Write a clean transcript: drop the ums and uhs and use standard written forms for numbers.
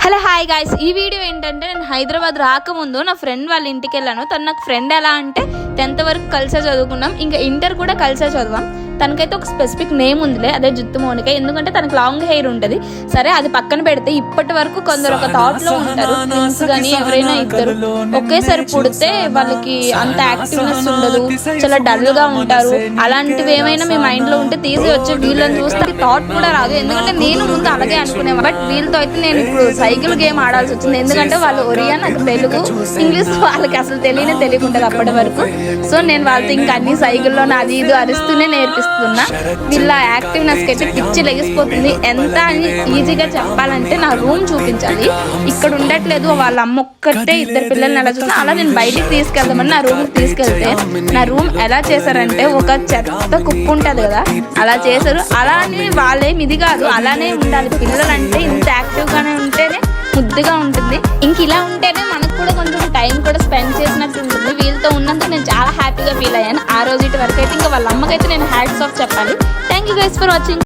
Hello hi guys, ఈ video ఏంటంటే నేను హైదరాబాద్ రాకముందు నా ఫ్రెండ్ వాళ్ళ ఇంటికి వెళ్ళాను. తను నాకు ఫ్రెండ్ ఎలా అంటే 10th వరకు కలిసే చదువుకున్నాం, ఇంకా ఇంటర్ కూడా కలిసే చదివాం. తనకైతే ఒక స్పెసిఫిక్ నేమ్ ఉందిలే, అదే జుత్తు మౌనిక. ఎందుకంటే తనకు లాంగ్ హెయిర్ ఉంటుంది. సరే అది పక్కన పెడితే ఇప్పటి వరకు కొందరు ఒక థాట్ లో ఉంటారు, ట్విన్స్ కానీ ఎవరైనా ఇద్దరు ఒకేసారి పుడితే వాళ్ళకి అంత యాక్టివ్నెస్ ఉండదు, చాలా డల్ గా ఉంటారు. అలాంటివి ఏమైనా మీ మైండ్ లో ఉంటే తీసి వచ్చి వీళ్ళని చూస్తే థాట్ కూడా రాదు. ఎందుకంటే నేను ముందు అలాగే అనుకునేవా, బట్ వీళ్ళతో అయితే నేను ఇప్పుడు సైకిల్ గేమ్ ఆడాల్సి వచ్చింది. ఎందుకంటే వాళ్ళు ఒరియా, నాకు తెలుగు, ఇంగ్లీష్ వాళ్ళకి అసలు తెలియకుంటది అప్పటి వరకు. సో నేను వాళ్ళతో ఇంకా అన్ని సైకిల్లో అది ఇది అరుస్తూనే నేర్పిస్తున్నా. వీళ్ళ యాక్టివ్నెస్ కి అయితే పిచ్చి లెగిసిపోతుంది. ఎంత అని ఈజీగా చెప్పాలంటే నా రూమ్ చూపించాలి. ఇక్కడ ఉండట్లేదు, వాళ్ళ అమ్మ ఒక్కటే ఇద్దరు పిల్లల్ని ఎలా చూసినా అలా నేను బయటికి తీసుకెళ్దామని నా రూమ్ తీసుకెళ్తే నా రూమ్ ఎలా చేశారంటే ఒక చెత్త కుప్పు ఉంటది కదా అలా చేశారు. అలానే వాళ్ళేమి ఇది కాదు, అలానే ఉండాలి. పిల్లలంటే ఇంత యాక్టివ్ గానే ఉంటేనే ముద్దుగా ఉంటుంది. ఇంక ఇలా ఉంటేనే మనకు కూడా కొంచెం టైం కూడా స్పెండ్ చేసినట్టు ఉంటుంది. వీళ్ళతో ఉన్నందుకు నేను చాలా హ్యాపీగా ఫీల్ అయ్యాను. ఆ రోజు ఇటు వరకు అయితే ఇంకా వాళ్ళ అమ్మకైతే నేను హ్యాట్స్ ఆఫ్ చెప్పాలి. Thank you guys for watching.